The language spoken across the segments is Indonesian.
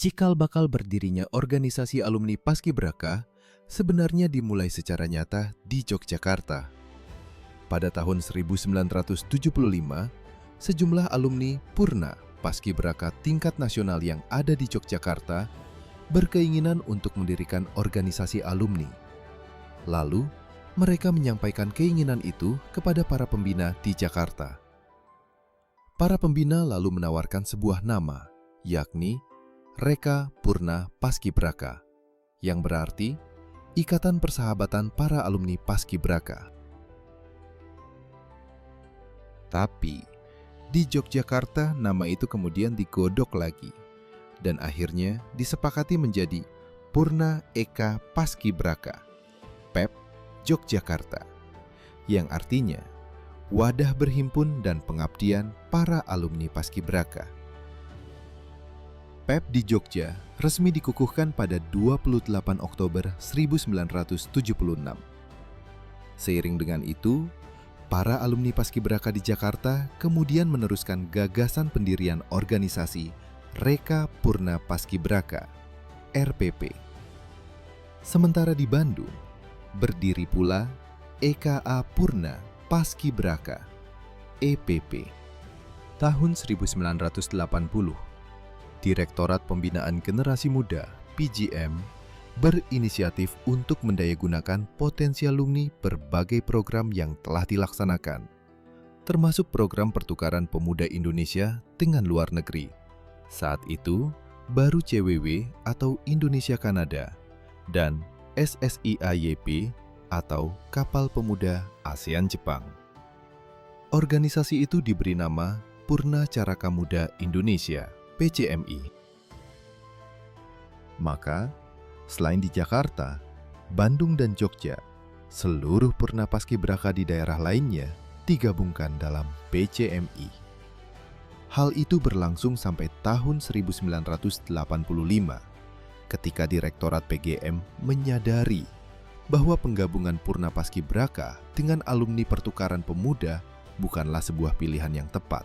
Cikal bakal berdirinya organisasi alumni Paskibraka sebenarnya dimulai secara nyata di Yogyakarta. Pada tahun 1975, sejumlah alumni Purna Paskibraka tingkat nasional yang ada di Yogyakarta berkeinginan untuk mendirikan organisasi alumni. Lalu, mereka menyampaikan keinginan itu kepada para pembina di Jakarta. Para pembina lalu menawarkan sebuah nama, yakni Reka Purna Paskibraka, yang berarti Ikatan Persahabatan Para Alumni Paskibraka. Tapi, di Yogyakarta nama itu kemudian digodok lagi, dan akhirnya disepakati menjadi Purna Eka Paskibraka, PEP Yogyakarta, yang artinya wadah berhimpun dan pengabdian para alumni Paskibraka. PEP di Jogja resmi dikukuhkan pada 28 Oktober 1976. Seiring dengan itu, para alumni Paskibraka di Jakarta kemudian meneruskan gagasan pendirian organisasi Reka Purna Paskibraka, RPP. Sementara di Bandung, berdiri pula EKA Purna Paskibraka, EPP. Tahun 1980, Direktorat Pembinaan Generasi Muda, PGM, berinisiatif untuk mendayagunakan potensi alumni berbagai program yang telah dilaksanakan, termasuk program pertukaran pemuda Indonesia dengan luar negeri. Saat itu, baru CWW atau Indonesia Kanada, dan SSIAYP atau Kapal Pemuda ASEAN Jepang. Organisasi itu diberi nama Purna Caraka Muda Indonesia, PCMI. Maka, selain di Jakarta, Bandung dan Jogja, seluruh Purna Paskibraka di daerah lainnya digabungkan dalam PCMI. Hal itu berlangsung sampai tahun 1985, ketika Direktorat PGM menyadari bahwa penggabungan Purna Paskibraka dengan alumni pertukaran pemuda bukanlah sebuah pilihan yang tepat.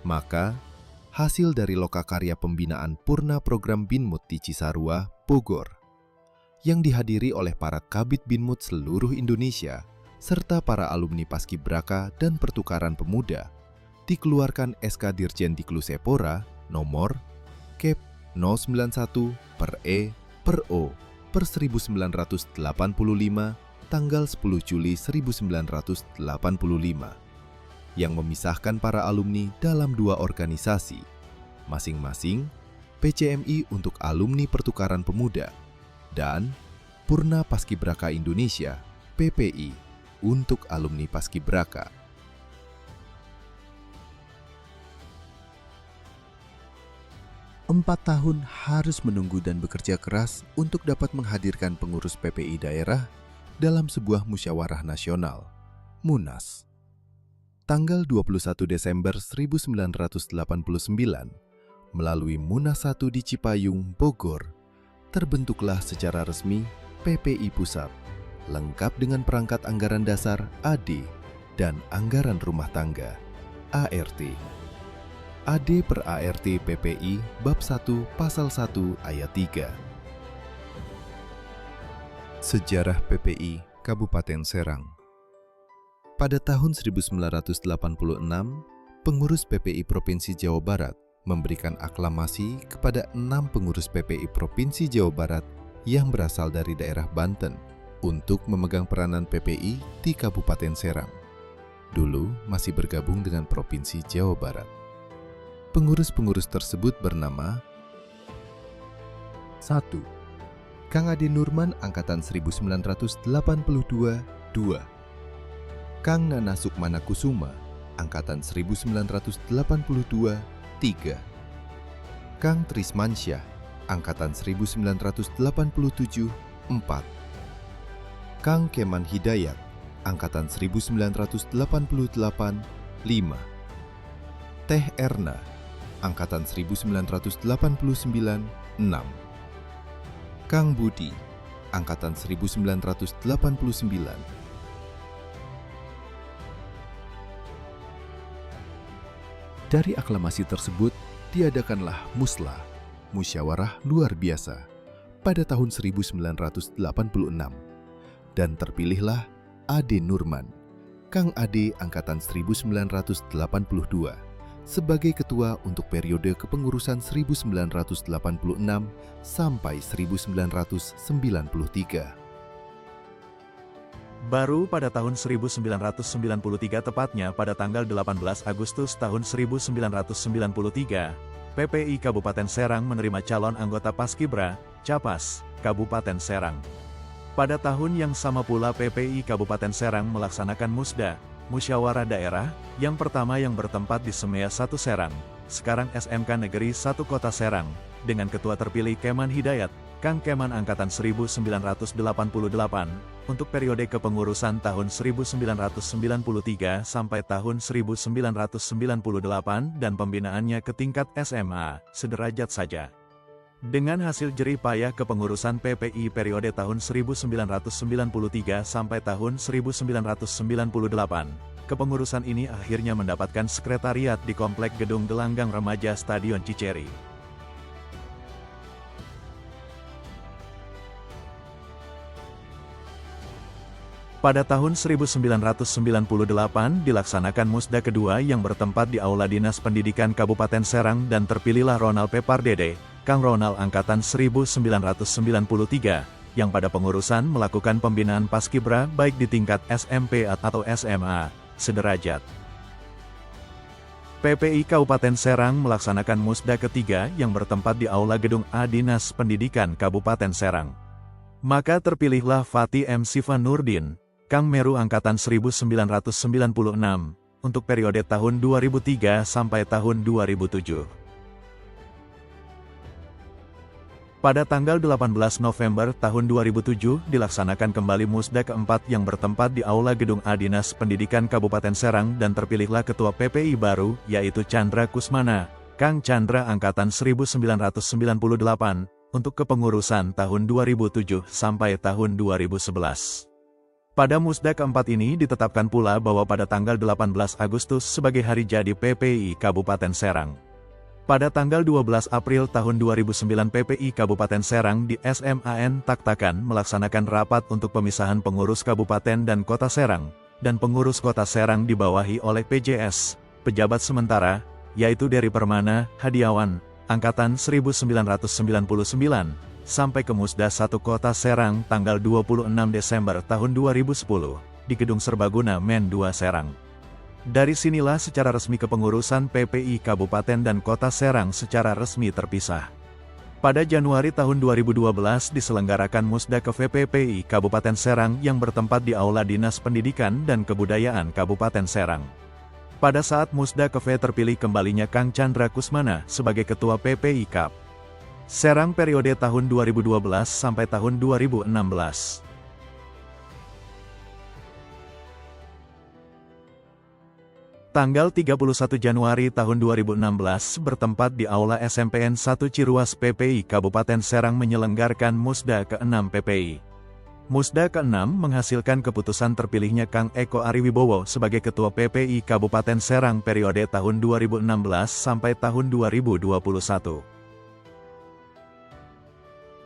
Maka, hasil dari lokakarya pembinaan Purna Program Binmut di Cisarua, Bogor, yang dihadiri oleh para kabid Binmut seluruh Indonesia, serta para alumni Paskibraka dan pertukaran pemuda, dikeluarkan SK Dirjen Diklusepora nomor Kep 091/E/O/1985 tanggal 10 Juli 1985. Yang memisahkan para alumni dalam dua organisasi, masing-masing PCMI untuk alumni pertukaran pemuda dan Purna Paskibraka Indonesia, PPI, untuk alumni Paskibraka. Empat tahun harus menunggu dan bekerja keras untuk dapat menghadirkan pengurus PPI daerah dalam sebuah musyawarah nasional, Munas. Tanggal 21 Desember 1989, melalui Munas 1 di Cipayung, Bogor, terbentuklah secara resmi PPI Pusat, lengkap dengan perangkat anggaran dasar AD dan anggaran rumah tangga ART. AD per ART PPI Bab 1 Pasal 1 Ayat 3. Sejarah PPI Kabupaten Serang. Pada tahun 1986, pengurus PPI Provinsi Jawa Barat memberikan aklamasi kepada 6 pengurus PPI Provinsi Jawa Barat yang berasal dari daerah Banten untuk memegang peranan PPI di Kabupaten Serang. Dulu masih bergabung dengan Provinsi Jawa Barat. Pengurus-pengurus tersebut bernama 1. Kang Ade Nurman Angkatan 1982 2. Kang Nana Sukmana Kusuma, Angkatan 1982, 3. Kang Trismansyah, Angkatan 1987, 4. Kang Keman Hidayat, Angkatan 1988, 5. Teh Erna, Angkatan 1989, 6. Kang Budi, Angkatan 1989. Dari aklamasi tersebut, diadakanlah musla, musyawarah luar biasa pada tahun 1986 dan terpilihlah Ade Nurman, Kang Ade angkatan 1982 sebagai ketua untuk periode kepengurusan 1986 sampai 1993. Baru pada tahun 1993 tepatnya pada tanggal 18 Agustus tahun 1993, PPI Kabupaten Serang menerima calon anggota Paskibra, Capas, Kabupaten Serang. Pada tahun yang sama pula PPI Kabupaten Serang melaksanakan Musda, Musyawarah Daerah, yang pertama yang bertempat di Semea 1 Serang, sekarang SMK Negeri 1 Kota Serang, dengan ketua terpilih Keman Hidayat, Kang Keman Angkatan 1988, untuk periode kepengurusan tahun 1993 sampai tahun 1998 dan pembinaannya ke tingkat SMA, sederajat saja. Dengan hasil jerih payah kepengurusan PPI periode tahun 1993 sampai tahun 1998, kepengurusan ini akhirnya mendapatkan sekretariat di Komplek Gedung Gelanggang Remaja Stadion Ciceri. Pada tahun 1998 dilaksanakan Musda kedua yang bertempat di Aula Dinas Pendidikan Kabupaten Serang dan terpilihlah Ronald P. Pardede, Kang Ronald Angkatan 1993, yang pada pengurusan melakukan pembinaan Paskibra baik di tingkat SMP atau SMA, sederajat. PPI Kabupaten Serang melaksanakan Musda ketiga yang bertempat di Aula Gedung A Dinas Pendidikan Kabupaten Serang. Maka terpilihlah Fatih M. Siva Nurdin, Kang Meru Angkatan 1996, untuk periode tahun 2003 sampai tahun 2007. Pada tanggal 18 November tahun 2007 dilaksanakan kembali Musda keempat yang bertempat di Aula Gedung A Dinas Pendidikan Kabupaten Serang dan terpilihlah Ketua PPI baru, yaitu Chandra Kusmana, Kang Chandra Angkatan 1998, untuk kepengurusan tahun 2007 sampai tahun 2011. Pada Musda keempat ini ditetapkan pula bahwa pada tanggal 18 Agustus sebagai hari jadi PPI Kabupaten Serang. Pada tanggal 12 April tahun 2009 PPI Kabupaten Serang di SMAN Taktakan melaksanakan rapat untuk pemisahan pengurus Kabupaten dan Kota Serang, dan pengurus Kota Serang dibawahi oleh PJS, pejabat sementara, yaitu Dery Permana, Hadiawan, Angkatan 1999, sampai ke Musda 1 Kota Serang tanggal 26 Desember tahun 2010, di Gedung Serbaguna Men 2 Serang. Dari sinilah secara resmi kepengurusan PPI Kabupaten dan Kota Serang secara resmi terpisah. Pada Januari tahun 2012 diselenggarakan Musda ke VPPI Kabupaten Serang yang bertempat di Aula Dinas Pendidikan dan Kebudayaan Kabupaten Serang. Pada saat Musda ke V terpilih kembalinya Kang Chandra Kusmana sebagai Ketua PPI Kap Serang periode tahun 2012 sampai tahun 2016. Tanggal 31 Januari tahun 2016 bertempat di Aula SMPN 1 Ciruas PPI Kabupaten Serang menyelenggarkan Musda ke-6 PPI. Musda ke-6 menghasilkan keputusan terpilihnya Kang Eko Ariwibowo sebagai Ketua PPI Kabupaten Serang periode tahun 2016 sampai tahun 2021.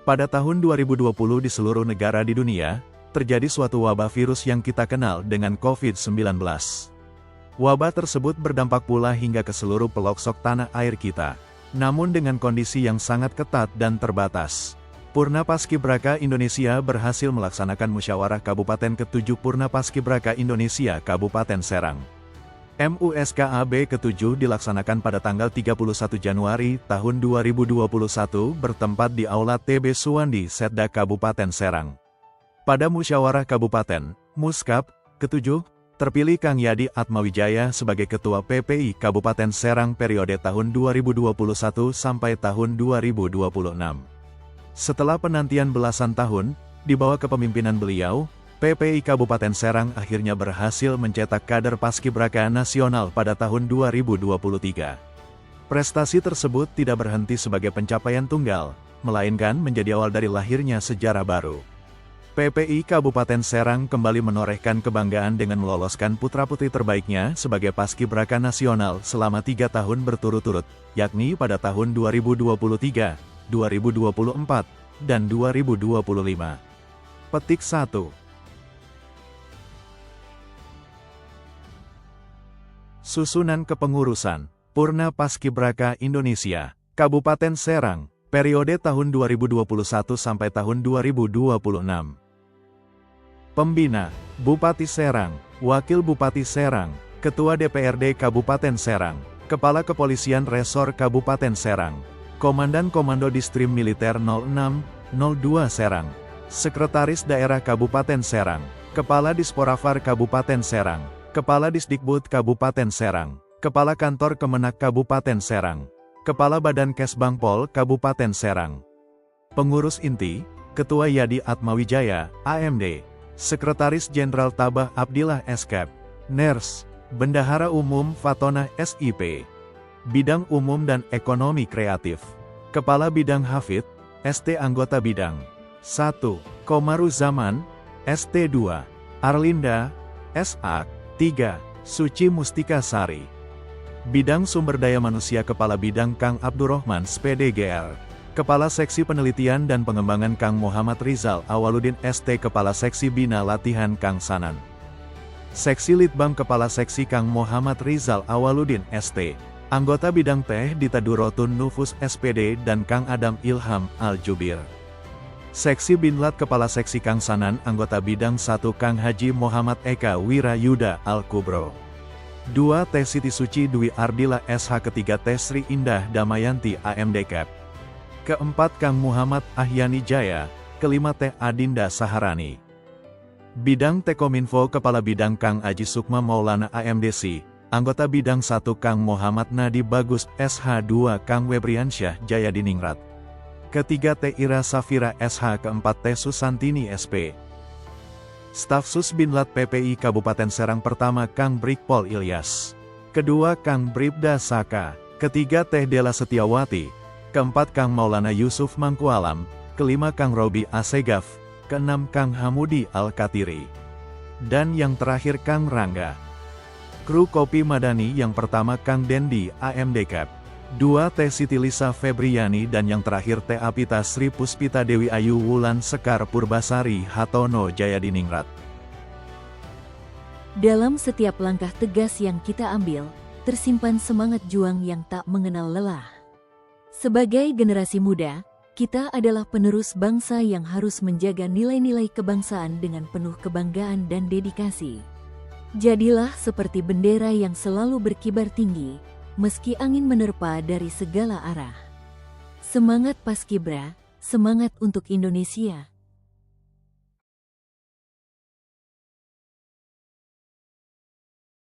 Pada tahun 2020 di seluruh negara di dunia, terjadi suatu wabah virus yang kita kenal dengan COVID-19. Wabah tersebut berdampak pula hingga ke seluruh pelosok tanah air kita, namun dengan kondisi yang sangat ketat dan terbatas. Purna Paskibraka Indonesia berhasil melaksanakan musyawarah Kabupaten ke-7 Purna Paskibraka Indonesia Kabupaten Serang. MUSKAB ke-7 dilaksanakan pada tanggal 31 Januari tahun 2021 bertempat di Aula TB Suwandi Setda Kabupaten Serang. Pada musyawarah Kabupaten, Muskap, ke-7, terpilih Kang Yadi Atmawijaya sebagai Ketua PPI Kabupaten Serang periode tahun 2021 sampai tahun 2026. Setelah penantian belasan tahun, di bawah kepemimpinan beliau, PPI Kabupaten Serang akhirnya berhasil mencetak kader Paskibraka nasional pada tahun 2023. Prestasi tersebut tidak berhenti sebagai pencapaian tunggal, melainkan menjadi awal dari lahirnya sejarah baru. PPI Kabupaten Serang kembali menorehkan kebanggaan dengan meloloskan putra-putri terbaiknya sebagai Paskibraka nasional selama 3 tahun berturut-turut, yakni pada tahun 2023, 2024, dan 2025. Petik 1. Susunan kepengurusan Purna Paskibraka Indonesia, Kabupaten Serang, periode tahun 2021 sampai tahun 2026. Pembina, Bupati Serang, Wakil Bupati Serang, Ketua DPRD Kabupaten Serang, Kepala Kepolisian Resor Kabupaten Serang, Komandan Komando Distrim Militer 06, 02 Serang, Sekretaris Daerah Kabupaten Serang, Kepala Disporafar Kabupaten Serang, Kepala Disdikbud Kabupaten Serang, Kepala Kantor Kemenak Kabupaten Serang, Kepala Badan Kesbangpol Kabupaten Serang. Pengurus Inti, Ketua Yadi Atmawijaya, AMD, Sekretaris Jenderal Tabah Abdillah Eskap, NERS, Bendahara Umum Fatona SIP, Bidang Umum dan Ekonomi Kreatif, Kepala Bidang Hafid, ST Anggota Bidang 1, Komaruzaman, ST2, Arlinda, SA, 3. Suci Mustika Sari. Bidang Sumber Daya Manusia Kepala Bidang Kang Abdurrahman SPDGR. Kepala Seksi Penelitian dan Pengembangan Kang Muhammad Rizal Awaludin ST. Kepala Seksi Bina Latihan Kang Sanan. Seksi Litbang Kepala Seksi Kang Muhammad Rizal Awaludin ST. Anggota Bidang Teh Dita Durotun Nufus SPD dan Kang Adam Ilham Al-Jubir. Seksi Binlat Kepala Seksi Kang Sanan Anggota Bidang 1 Kang Haji Muhammad Eka Wirayuda Al-Kubro. 2 Teh Siti Suci Dwi Ardila SH. Ketiga Teh Sri Indah Damayanti AMD Cap. Keempat Kang Muhammad Ahyani Jaya. Kelima Teh Adinda Saharani. Bidang Tekominfo Kepala Bidang Kang Aji Sukma Maulana AMDC. Anggota Bidang 1 Kang Muhammad Nadi Bagus SH. 2 Kang Webriansyah Jayadiningrat. Ketiga Teh Ira Safira SH. Keempat Teh Susantini SP. Staf Sus Binlat PPI Kabupaten Serang pertama Kang Brigpol Ilyas. Kedua Kang Bribda Saka. Ketiga Teh Dela Setiawati. Keempat Kang Maulana Yusuf Mangkualam. Kelima Kang Robi Asegaf. Keenam Kang Hamudi Al-Katiri. Dan yang terakhir Kang Rangga. Kru Kopi Madani yang pertama Kang Dendi AMD Cap. 2 Teh Siti Lisa Febriani dan yang terakhir Teh Apita Sri Puspita Dewi Ayu Wulan Sekar Purbasari Hatono Jayadiningrat. Dalam setiap langkah tegas yang kita ambil, tersimpan semangat juang yang tak mengenal lelah. Sebagai generasi muda, kita adalah penerus bangsa yang harus menjaga nilai-nilai kebangsaan dengan penuh kebanggaan dan dedikasi. Jadilah seperti bendera yang selalu berkibar tinggi, meski angin menerpa dari segala arah. Semangat Paskibra, semangat untuk Indonesia.